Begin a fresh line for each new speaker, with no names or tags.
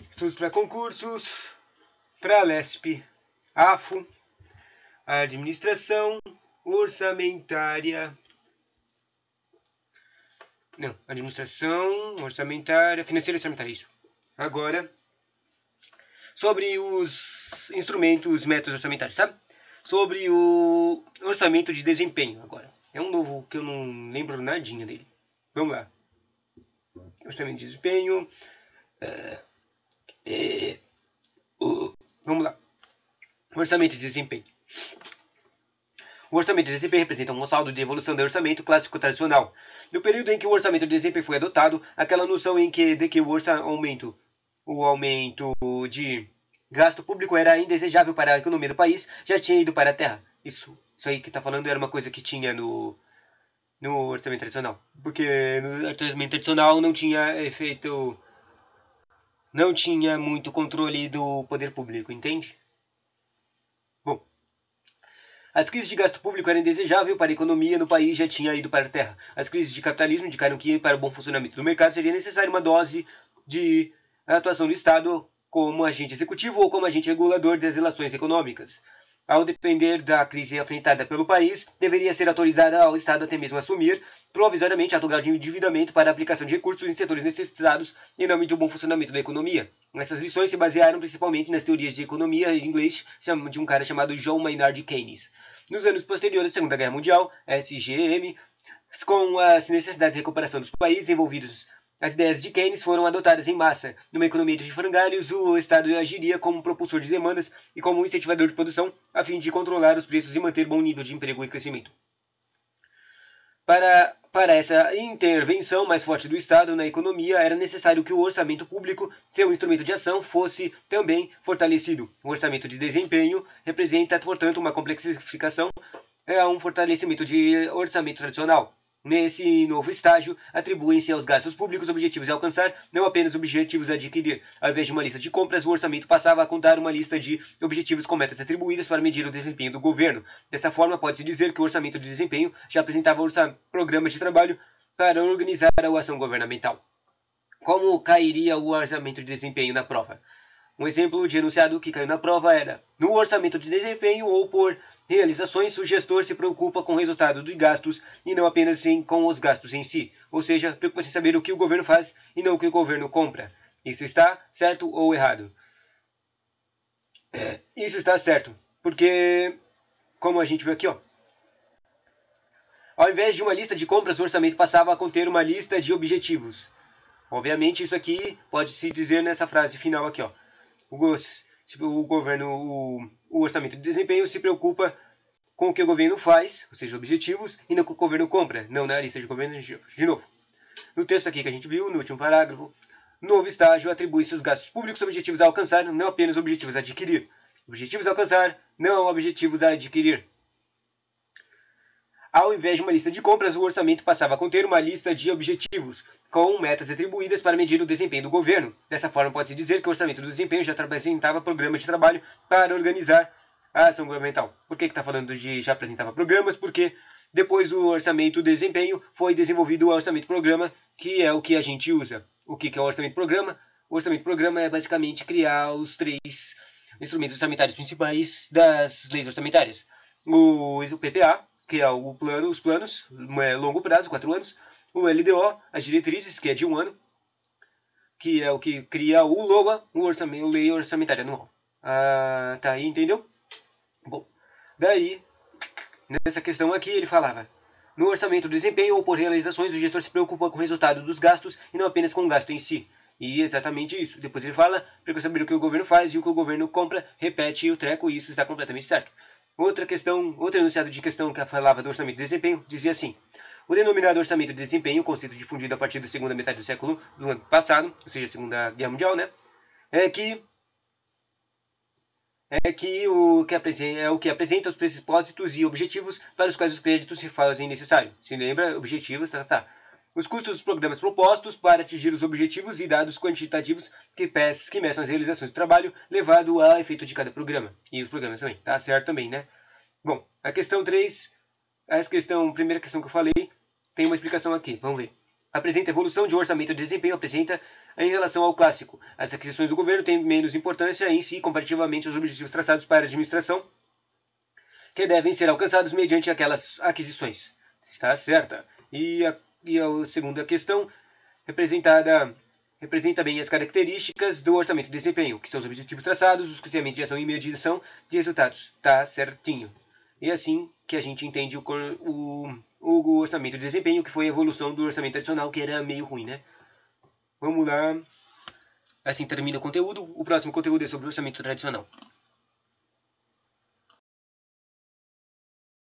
Estudos para concursos, para LESP, AFO, administração orçamentária. Não, administração orçamentária, financeira e orçamentária, isso. Agora, sobre os instrumentos, métodos orçamentários, sabe? Sobre o orçamento de desempenho, agora. É um novo que eu não lembro nadinha dele. Vamos lá. Orçamento de desempenho. Vamos lá. Orçamento de desempenho. O orçamento de desempenho representa um saldo de evolução do orçamento clássico tradicional. No período em que o orçamento de desempenho foi adotado, aquela noção de que o aumento de gasto público era indesejável para a economia do país já tinha ido para a terra. Isso aí que está falando era uma coisa que tinha no orçamento tradicional. Porque no orçamento tradicional não tinha efeito... Não tinha muito controle do poder público, entende? Bom, as crises de gasto público eram indesejáveis para a economia no país já tinha ido para a terra. As crises de capitalismo indicaram que para o bom funcionamento do mercado seria necessária uma dose de atuação do Estado como agente executivo ou como agente regulador das relações econômicas. Ao depender da crise enfrentada pelo país, deveria ser autorizada ao Estado até mesmo assumir provisoriamente alto grau de endividamento para a aplicação de recursos em setores necessitados em nome de um bom funcionamento da economia. Essas lições se basearam principalmente nas teorias de economia em inglês de um cara chamado John Maynard Keynes. Nos anos posteriores à Segunda Guerra Mundial, SGM, com as necessidades de recuperação dos países envolvidos, as ideias de Keynes foram adotadas em massa. Numa economia de frangalhos, o Estado agiria como propulsor de demandas e como incentivador de produção, a fim de controlar os preços e manter bom nível de emprego e crescimento. Para essa intervenção mais forte do Estado na economia, era necessário que o orçamento público, seu instrumento de ação, fosse também fortalecido. O orçamento de desempenho representa, portanto, uma complexificação a um fortalecimento de orçamento tradicional. Nesse novo estágio, atribuem-se aos gastos públicos objetivos a alcançar, não apenas objetivos a adquirir. Ao invés de uma lista de compras, o orçamento passava a contar uma lista de objetivos com metas atribuídas para medir o desempenho do governo. Dessa forma, pode-se dizer que o orçamento de desempenho já apresentava programas de trabalho para organizar a ação governamental. Como cairia o orçamento de desempenho na prova? Um exemplo de enunciado que caiu na prova era: no orçamento de desempenho ou por realizações, o gestor se preocupa com o resultado dos gastos e não apenas com os gastos em si. Ou seja, preocupa-se em saber o que o governo faz e não o que o governo compra. Isso está certo ou errado? Isso está certo, porque, como a gente viu aqui, ao invés de uma lista de compras, o orçamento passava a conter uma lista de objetivos. Obviamente, isso aqui pode-se dizer nessa frase final aqui, o orçamento de desempenho se preocupa com o que o governo faz, ou seja, objetivos, e não com o que o governo compra, não na lista de governo de novo. No texto aqui que a gente viu, no último parágrafo, novo estágio atribui-se os gastos públicos objetivos a alcançar, não apenas objetivos a adquirir. Objetivos a alcançar, não objetivos a adquirir. Ao invés de uma lista de compras, o orçamento passava a conter uma lista de objetivos, com metas atribuídas para medir o desempenho do governo. Dessa forma, pode-se dizer que o orçamento do desempenho já apresentava programas de trabalho para organizar a ação governamental. Por que está falando de já apresentava programas? Porque depois do orçamento do desempenho foi desenvolvido o orçamento programa, que é o que a gente usa. O que é o orçamento programa? O orçamento programa é basicamente criar os 3 instrumentos orçamentários principais das leis orçamentárias. O PPA, que é os planos, longo prazo, 4 anos. O LDO, as diretrizes, que é de 1 ano, que é o que cria o LOA, o Lei Orçamentária Anual. Tá aí, entendeu? Bom, daí, nessa questão aqui, ele falava: no orçamento do desempenho ou por realizações, o gestor se preocupa com o resultado dos gastos e não apenas com o gasto em si. E exatamente isso. Depois ele fala, para saber o que o governo faz e o que o governo compra, repete o treco e isso está completamente certo. Outro enunciado de questão que falava do orçamento de desempenho dizia assim: o denominado orçamento de desempenho, conceito difundido a partir da segunda metade do século do ano passado, ou seja, a Segunda Guerra Mundial, né? É o que apresenta os propósitos e objetivos para os quais os créditos se fazem necessário. Se lembra? Objetivos, Os custos dos programas propostos para atingir os objetivos e dados quantitativos que meçam as realizações do trabalho levado a efeito de cada programa. E os programas também. Tá certo também, né? Bom, a questão 3, primeira questão que eu falei, tem uma explicação aqui. Vamos ver. apresenta evolução de orçamento de desempenho, apresenta em relação ao clássico. As aquisições do governo têm menos importância em si comparativamente aos objetivos traçados para a administração, que devem ser alcançados mediante aquelas aquisições. Está certa. E a segunda questão, representa bem as características do orçamento de desempenho, que são os objetivos traçados, os custeamentos de ação e medição de resultados. Está certinho. E assim que a gente entende o orçamento de desempenho, que foi a evolução do orçamento tradicional, que era meio ruim, né? Vamos lá. Assim termina o conteúdo. O próximo conteúdo é sobre o orçamento tradicional.